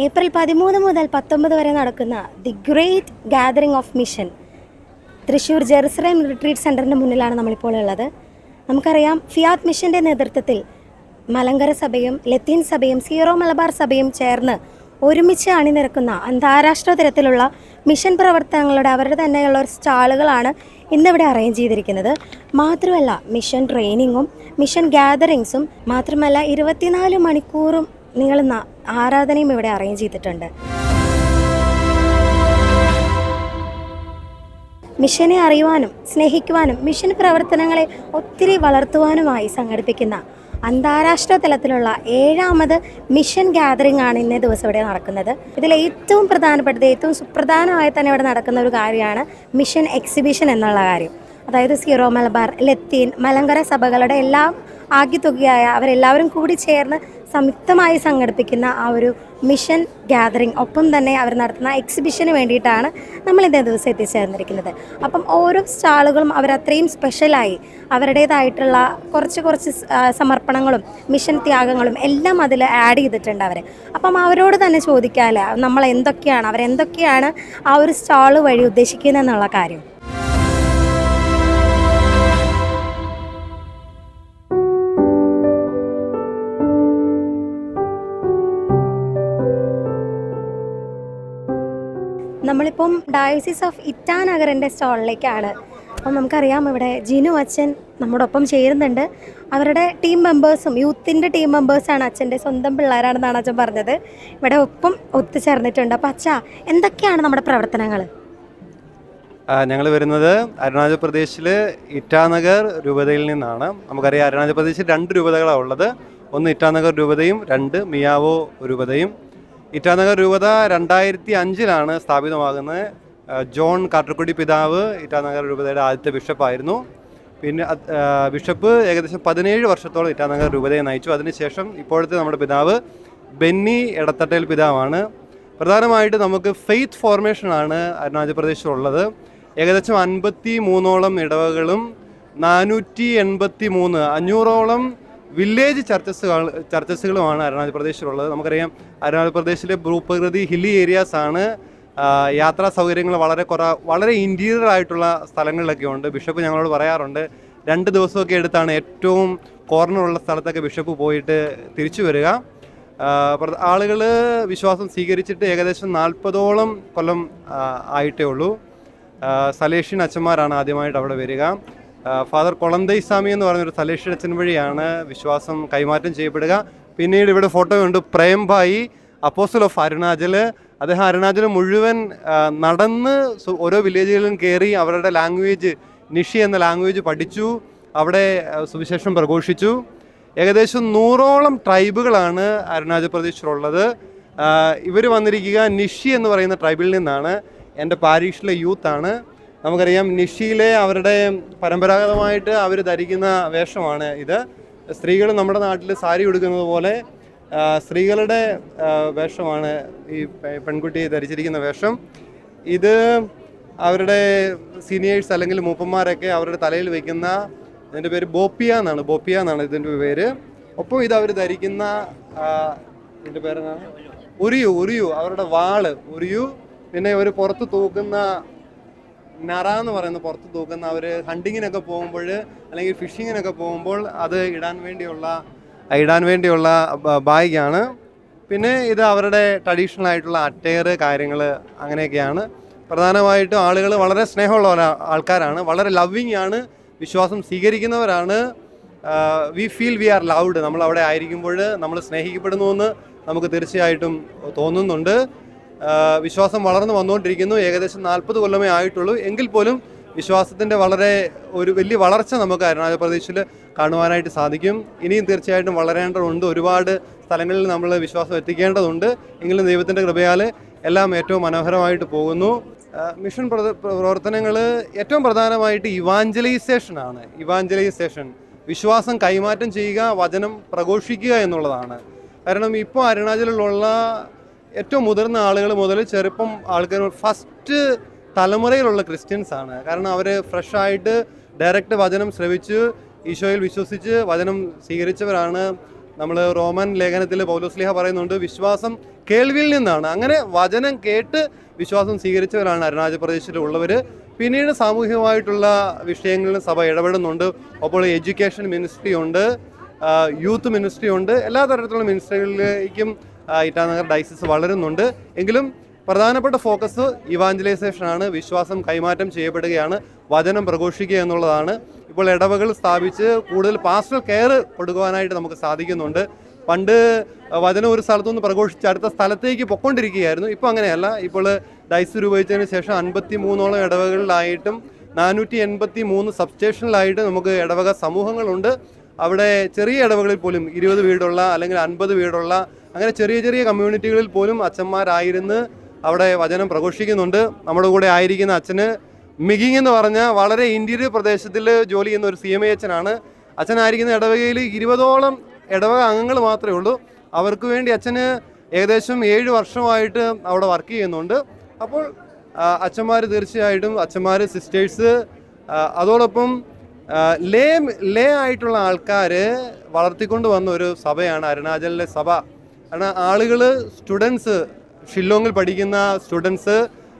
April 13 മുതൽ 19 വരെ നടക്കുന്ന the great gathering of mission Thrissur Jerusalem retreat സെൻറ്ററിൻ്റെ മുന്നിലാണ് നമ്മളിപ്പോൾ ഉള്ളത്. നമുക്കറിയാം, ഫിയാത്ത് മിഷൻ്റെ നേതൃത്വത്തിൽ മലങ്കര സഭയും ലത്തീൻ സഭയും സീറോ മലബാർ സഭയും ചേർന്ന് ഒരുമിച്ച് അണിനിരക്കുന്ന അന്താരാഷ്ട്ര തലത്തിലുള്ള മിഷൻ പ്രവർത്തനങ്ങളുടെ അവരുടെ തന്നെയുള്ള ഒരു സ്റ്റാളുകളാണ് ഇന്നിവിടെ അറേഞ്ച് ചെയ്തിരിക്കുന്നത്. മാത്രമല്ല, മിഷൻ ട്രെയിനിങ്ങും മിഷൻ ഗ്യാതറിങ്സും മാത്രമല്ല 24 മണിക്കൂറും നീളുന്ന ആരാധനയും ഇവിടെ അറേഞ്ച് ചെയ്തിട്ടുണ്ട്. മിഷനെ അറിയുവാനും സ്നേഹിക്കുവാനും മിഷൻ പ്രവർത്തനങ്ങളെ ഒത്തിരി വളർത്തുവാനുമായി സംഘടിപ്പിക്കുന്ന അന്താരാഷ്ട്ര തലത്തിലുള്ള 7ാമത് മിഷൻ ഗ്യാതറിംഗ് ആണ് ഇന്നേ ദിവസം ഇവിടെ നടക്കുന്നത്. ഇതിൽ ഏറ്റവും പ്രധാനപ്പെട്ടത്, ഏറ്റവും സുപ്രധാനമായി തന്നെ ഇവിടെ നടക്കുന്ന ഒരു കാര്യമാണ് മിഷൻ എക്സിബിഷൻ എന്നുള്ള കാര്യം. അതായത് സീറോ മലബാർ, ലത്തീൻ, മലങ്കര സഭകളുടെ എല്ലാം ആകെത്തുകയായ അവരെല്ലാവരും കൂടി ചേർന്ന് സംയുക്തമായി സംഘടിപ്പിക്കുന്ന ആ ഒരു മിഷൻ ഗ്യാതറിംഗ്, ഒപ്പം തന്നെ അവർ നടത്തുന്ന എക്സിബിഷന് വേണ്ടിയിട്ടാണ് നമ്മൾ ഇന്നേ ദിവസം എത്തിച്ചേർന്നിരിക്കുന്നത്. അപ്പം ഓരോ സ്റ്റാളുകളും അവരത്രയും സ്പെഷ്യലായി അവരുടേതായിട്ടുള്ള കുറച്ച് സമർപ്പണങ്ങളും മിഷൻ ത്യാഗങ്ങളും എല്ലാം അതിൽ ആഡ് ചെയ്തിട്ടുണ്ട് അവർ. അപ്പം അവരോട് തന്നെ ചോദിക്കാമല്ലേ, അവരെന്തൊക്കെയാണ് ആ ഒരു സ്റ്റാള് വഴി ഉദ്ദേശിക്കുന്നത് എന്നുള്ള കാര്യം. നമ്മളിപ്പം ഡയോസിസ് ഓഫ് ഇറ്റാനഗറിൻ്റെ സ്റ്റാളിലേക്കാണ്. അപ്പം നമുക്കറിയാം, ഇവിടെ ജിനു അച്ഛൻ നമ്മുടെ ഒപ്പം ചേരുന്നുണ്ട്. അവരുടെ ടീം മെമ്പേഴ്സും യൂത്തിൻ്റെ ടീം മെമ്പേഴ്സാണ്, അച്ഛൻ്റെ സ്വന്തം പിള്ളേരാണെന്നാണ് അച്ഛൻ പറഞ്ഞത്. ഇവിടെ ഒപ്പം ഒത്തുചേർന്നിട്ടുണ്ട്. അപ്പം അച്ഛാ, എന്തൊക്കെയാണ് നമ്മുടെ പ്രവർത്തനങ്ങൾ? ഞങ്ങൾ വരുന്നത് അരുണാചൽ പ്രദേശിൽ ഇറ്റാനഗർ രൂപതയിൽ നിന്നാണ്. നമുക്കറിയാം, അരുണാചൽ പ്രദേശിൽ 2 രൂപതകളാണ് ഉള്ളത്. ഒന്ന് ഇറ്റാനഗർ രൂപതയും 2 മിയാവോ രൂപതയും. ഇറ്റാനഗർ രൂപത 2005 സ്ഥാപിതമാകുന്നത്. ജോൺ കാട്ടർക്കുടി പിതാവ് ഇറ്റാനഗർ രൂപതയുടെ ആദ്യത്തെ ബിഷപ്പായിരുന്നു. പിന്നെ ബിഷപ്പ് ഏകദേശം 17 വർഷത്തോളം ഇറ്റാനഗർ രൂപതയെ നയിച്ചു. അതിനുശേഷം ഇപ്പോഴത്തെ നമ്മുടെ പിതാവ് ബെന്നി എടത്തട്ടേൽ പിതാവാണ്. പ്രധാനമായിട്ട് നമുക്ക് ഫെയ്ത്ത് ഫോർമേഷനാണ് അരുണാചൽ പ്രദേശിലുള്ളത്. ഏകദേശം 53ഓളം ഇടവകളും 483 500ഓളം വില്ലേജ് ചർച്ചസുകളുമാണ് അരുണാചൽ പ്രദേശിലുള്ളത്. നമുക്കറിയാം, അരുണാചൽ പ്രദേശിലെ ഭൂപ്രകൃതി ഹില്ലി ഏരിയാസ് ആണ്. യാത്രാ സൗകര്യങ്ങൾ വളരെ ഇൻറ്റീരിയർ ആയിട്ടുള്ള സ്ഥലങ്ങളിലൊക്കെ ഉണ്ട്. ബിഷപ്പ് ഞങ്ങളോട് പറയാറുണ്ട്, 2 ദിവസമൊക്കെ എടുത്താണ് ഏറ്റവും കോർണറുള്ള സ്ഥലത്തൊക്കെ ബിഷപ്പ് പോയിട്ട് തിരിച്ചു വരിക. ആളുകൾ വിശ്വാസം സ്വീകരിച്ചിട്ട് ഏകദേശം 40ഓളം കൊല്ലം ആയിട്ടേ ഉള്ളൂ. സലേഷ്യൻ അച്ഛന്മാരാണ് ആദ്യമായിട്ട് അവിടെ വരിക. ഫാദർ കൊളന്തൈസ്വാമി എന്ന് പറഞ്ഞൊരു സലേഷ്യൻ അച്ഛൻ വഴിയാണ് വിശ്വാസം കൈമാറ്റം ചെയ്യപ്പെടുക. പിന്നീട് ഇവിടെ ഫോട്ടോയുണ്ട്, പ്രേംഭായി അപ്പോസ്റ്റൽ ഓഫ് അരുണാചൽ. അദ്ദേഹം അരുണാചൽ മുഴുവൻ നടന്ന് ഓരോ വില്ലേജുകളിലും കയറി അവരുടെ ലാംഗ്വേജ്, നിഷി എന്ന ലാംഗ്വേജ് പഠിച്ചു, അവിടെ സുവിശേഷം പ്രഘോഷിച്ചു. ഏകദേശം 100ഓളം ട്രൈബുകളാണ് അരുണാചൽ പ്രദേശിലുള്ളത്. ഇവർ വന്നിരിക്കുക നിഷി എന്ന് പറയുന്ന ട്രൈബിൽ നിന്നാണ്. എൻ്റെ പാരീഷിലെ യൂത്താണ്. നമുക്കറിയാം, നിഷിയിലെ അവരുടെ പരമ്പരാഗതമായിട്ട് അവർ ധരിക്കുന്ന വേഷമാണ് ഇത്. സ്ത്രീകൾ നമ്മുടെ നാട്ടിൽ സാരി ഉടുക്കുന്നത് പോലെ സ്ത്രീകളുടെ വേഷമാണ് ഈ പെൺകുട്ടി ധരിച്ചിരിക്കുന്ന വേഷം. ഇത് അവരുടെ സീനിയേഴ്സ് അല്ലെങ്കിൽ മൂപ്പന്മാരൊക്കെ അവരുടെ തലയിൽ വയ്ക്കുന്ന, ഇതിൻ്റെ പേര് ബോപ്പിയ എന്നാണ് ഇതിൻ്റെ പേര്. ഒപ്പം ഇത് അവർ ധരിക്കുന്ന ഇതിൻ്റെ പേരെന്നാണ് ഉരിയു, അവരുടെ വാള് ഉരിയു. പിന്നെ ഒരു പുറത്ത് തൂക്കുന്ന നറ എന്ന് പറയുന്ന പുറത്ത് തൂക്കുന്ന, അവർ ഹണ്ടിങ്ങിനൊക്കെ പോകുമ്പോൾ അല്ലെങ്കിൽ ഫിഷിങ്ങിനൊക്കെ പോകുമ്പോൾ അത് ഇടാൻ വേണ്ടിയുള്ള ബാഗാണ്. പിന്നെ ഇത് അവരുടെ ട്രഡീഷണൽ ആയിട്ടുള്ള അട്ടയർ കാര്യങ്ങൾ അങ്ങനെയൊക്കെയാണ്. പ്രധാനമായിട്ടും ആളുകൾ വളരെ സ്നേഹമുള്ള ആൾക്കാരാണ്, വളരെ ലവ്വിങ് ആണ്, വിശ്വാസം സ്വീകരിക്കുന്നവരാണ്. We feel we are loved. നമ്മൾ അവിടെ ആയിരിക്കുമ്പോൾ നമ്മൾ സ്നേഹിക്കപ്പെടുന്നുവെന്ന് നമുക്ക് തീർച്ചയായിട്ടും തോന്നുന്നുണ്ട്. വിശ്വാസം വളർന്നു വന്നുകൊണ്ടിരിക്കുന്നു. ഏകദേശം 40 കൊല്ലമേ ആയിട്ടുള്ളൂ. എങ്കിൽ പോലും വിശ്വാസത്തിൻ്റെ ഒരു വലിയ വളർച്ച നമുക്ക് അരുണാചൽ പ്രദേശിൽ കാണുവാനായിട്ട് സാധിക്കും. ഇനിയും തീർച്ചയായിട്ടും വളരേണ്ടതുണ്ട്. ഒരുപാട് സ്ഥലങ്ങളിൽ നമ്മൾ വിശ്വാസം എത്തിക്കേണ്ടതുണ്ട്. എങ്കിലും ദൈവത്തിൻ്റെ കൃപയാൽ എല്ലാം ഏറ്റവും മനോഹരമായിട്ട് പോകുന്നു. മിഷൻ പ്രവർത്തനങ്ങൾ ഏറ്റവും പ്രധാനമായിട്ട് ഇവാഞ്ചലൈസേഷൻ, വിശ്വാസം കൈമാറ്റം ചെയ്യുക, വചനം പ്രഘോഷിക്കുക എന്നുള്ളതാണ്. കാരണം ഇപ്പോൾ അരുണാചലിലുള്ള ഏറ്റവും മുതിർന്ന ആളുകൾ മുതൽ ചെറുപ്പം ആൾക്കാർ ഫസ്റ്റ് തലമുറയിലുള്ള ക്രിസ്ത്യൻസ് ആണ്. കാരണം അവർ ഫ്രഷായിട്ട് ഡയറക്റ്റ് വചനം ശ്രവിച്ച് ഈശോയിൽ വിശ്വസിച്ച് വചനം സ്വീകരിച്ചവരാണ്. നമ്മൾ റോമൻ ലേഖനത്തിൽ പൗലോസ്ലീഹ പറയുന്നുണ്ട്, വിശ്വാസം കേൾവിയിൽ നിന്നാണ്. അങ്ങനെ വചനം കേട്ട് വിശ്വാസം സ്വീകരിച്ചവരാണ് അരുണാചൽ പ്രദേശിലുള്ളവർ. പിന്നീട് സാമൂഹികമായിട്ടുള്ള വിഷയങ്ങളിൽ സഭ ഇടപെടുന്നുണ്ട്. അപ്പോൾ എഡ്യൂക്കേഷൻ മിനിസ്ട്രി ഉണ്ട്, യൂത്ത് മിനിസ്ട്രി ഉണ്ട്, എല്ലാ തരത്തിലുള്ള മിനിസ്ട്രികളിലേക്കും ഇറ്റാനഗർ ഡയസിസ് വളരുന്നുണ്ട്. എങ്കിലും പ്രധാനപ്പെട്ട ഫോക്കസ് ഇവാഞ്ചലൈസേഷനാണ്. വിശ്വാസം കൈമാറ്റം ചെയ്യപ്പെടുകയാണ്, വചനം പ്രഘോഷിക്കുക എന്നുള്ളതാണ്. ഇപ്പോൾ ഇടവകൾ സ്ഥാപിച്ച് കൂടുതൽ പാസ്റ്റൽ കെയർ കൊടുക്കുവാനായിട്ട് നമുക്ക് സാധിക്കുന്നുണ്ട്. പണ്ട് വചനം ഒരു സ്ഥലത്തുനിന്ന് പ്രഘോഷിച്ച് അടുത്ത സ്ഥലത്തേക്ക് പൊയ്ക്കൊണ്ടിരിക്കുകയായിരുന്നു. ഇപ്പോൾ അങ്ങനെയല്ല. ഇപ്പോൾ ഡയസ് രൂപീകരിച്ചതിന് ശേഷം 53ഓളം ഇടവകളിലായിട്ടും 483 സബ്സ്റ്റേഷനിലായിട്ട് നമുക്ക് ഇടവക സമൂഹങ്ങളുണ്ട്. അവിടെ ചെറിയ ഇടവകളിൽ പോലും 20 വീടുള്ള അല്ലെങ്കിൽ 50 വീടുള്ള അങ്ങനെ ചെറിയ ചെറിയ കമ്മ്യൂണിറ്റികളിൽ പോലും അച്ഛന്മാരായിരുന്ന് അവിടെ വചനം പ്രഘോഷിക്കുന്നുണ്ട്. നമ്മുടെ കൂടെ ആയിരിക്കുന്ന അച്ഛന് മിഗിങ് എന്ന് പറഞ്ഞ വളരെ ഇൻറ്റീരിയർ പ്രദേശത്തിൽ ജോലി ചെയ്യുന്ന ഒരു CMA അച്ഛനാണ്. അച്ഛനായിരിക്കുന്ന ഇടവകയിൽ 20ഓളം ഇടവക അംഗങ്ങൾ മാത്രമേ ഉള്ളൂ. അവർക്ക് വേണ്ടി അച്ഛന് ഏകദേശം 7 വർഷമായിട്ട് അവിടെ വർക്ക് ചെയ്യുന്നുണ്ട്. അപ്പോൾ അച്ഛന്മാർ തീർച്ചയായിട്ടും അച്ഛന്മാർ, സിസ്റ്റേഴ്സ്, അതോടൊപ്പം ലേ ആയിട്ടുള്ള ആൾക്കാർ വളർത്തിക്കൊണ്ട് വന്ന ഒരു സഭയാണ് അരുണാചലിലെ സഭ. കാരണം ആളുകൾ, സ്റ്റുഡൻസ്, ഷില്ലോങ്ങിൽ പഠിക്കുന്ന സ്റ്റുഡൻസ്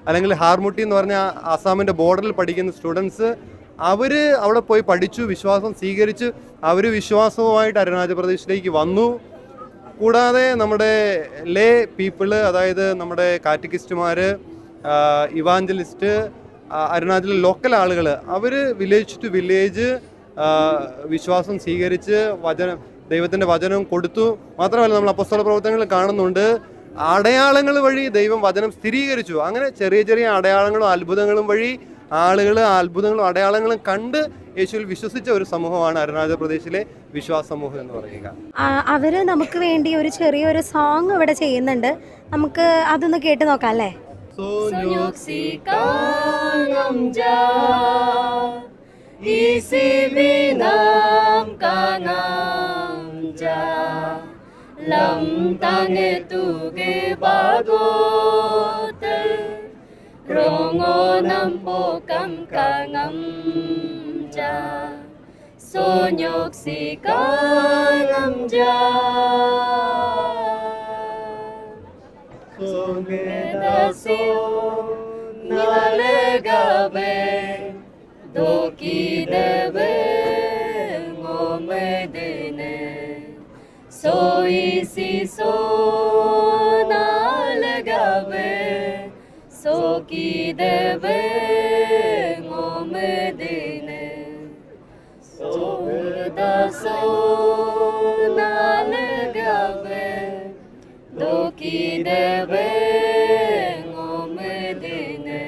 അല്ലെങ്കിൽ ഹാർമുട്ടി എന്ന് പറഞ്ഞ ആസാമിൻ്റെ ബോർഡറിൽ പഠിക്കുന്ന സ്റ്റുഡൻസ്, അവർ അവിടെ പോയി പഠിച്ചു, വിശ്വാസം സ്വീകരിച്ച് അവർ വിശ്വാസവുമായിട്ട് അരുണാചൽ പ്രദേശിലേക്ക് വന്നു. കൂടാതെ നമ്മുടെ ലേ പീപ്പിള്, അതായത് നമ്മുടെ കാറ്റക്കിസ്റ്റുമാർ, ഇവാഞ്ചലിസ്റ്റ്, അരുണാചലിലെ ലോക്കൽ ആളുകൾ, അവർ വില്ലേജ് ടു വില്ലേജ് വിശ്വാസം സ്വീകരിച്ച് ദൈവത്തിൻ്റെ വചനം കൊടുത്തു. മാത്രമല്ല നമ്മൾ അപ്പോസ്തല പ്രവർത്തനങ്ങളിൽ കാണുന്നുണ്ട്, അടയാളങ്ങൾ വഴി ദൈവം വചനം സ്ഥിരീകരിച്ചു. അങ്ങനെ ചെറിയ ചെറിയ അടയാളങ്ങളും അത്ഭുതങ്ങളും വഴി ആളുകൾ അത്ഭുതങ്ങളും അടയാളങ്ങളും കണ്ട് യേശുവിൽ വിശ്വസിച്ച ഒരു സമൂഹമാണ് അരുണാചൽ പ്രദേശിലെ വിശ്വാസ സമൂഹം എന്ന് പറയുക. അവർ നമുക്ക് വേണ്ടി ഒരു ചെറിയൊരു സോങ് ഇവിടെ ചെയ്യുന്നുണ്ട്. നമുക്ക് അതൊന്ന് കേട്ട് നോക്കാം അല്ലേ? Lam tange tuge bagot rongo nampo kam kangam ja sonyok si kangam ja songeda so nalagabe doki debe ngomedene so isi so nalagabe so ki debe ngomedine so da so nalagabe do ki debe ngomedine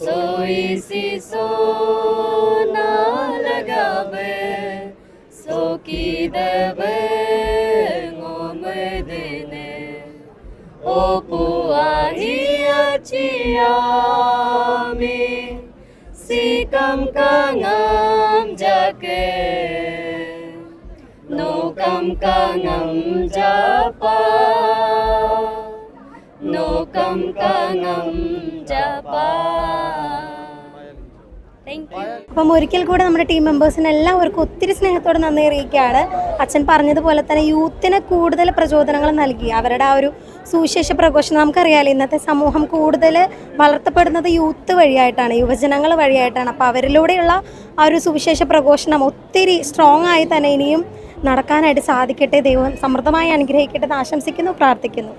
so isi so nalagabe so ki debe Chiami sikam kangam jake no kam kangam japa no kam kangam japa. അപ്പം ഒരിക്കൽ കൂടെ നമ്മുടെ team മെമ്പേഴ്സിന് എല്ലാവർക്കും ഒത്തിരി സ്നേഹത്തോടെ നന്ദി അറിയിക്കുകയാണ്. അച്ഛൻ പറഞ്ഞതുപോലെ തന്നെ യൂത്തിന് കൂടുതൽ പ്രചോദനങ്ങൾ നൽകി അവരുടെ ആ ഒരു സുവിശേഷ പ്രഘോഷണം. നമുക്കറിയാലോ ഇന്നത്തെ സമൂഹം കൂടുതൽ വളർത്തപ്പെടുന്നത് യൂത്ത് വഴിയായിട്ടാണ്, യുവജനങ്ങൾ വഴിയായിട്ടാണ്. അപ്പോൾ അവരിലൂടെയുള്ള ആ ഒരു സുവിശേഷ പ്രഘോഷണം ഒത്തിരി സ്ട്രോങ് ആയി തന്നെ ഇനിയും നടക്കാനായിട്ട് സാധിക്കട്ടെ. ദൈവം സമൃദ്ധമായി അനുഗ്രഹിക്കട്ടെ എന്ന് ആശംസിക്കുന്നു, പ്രാർത്ഥിക്കുന്നു.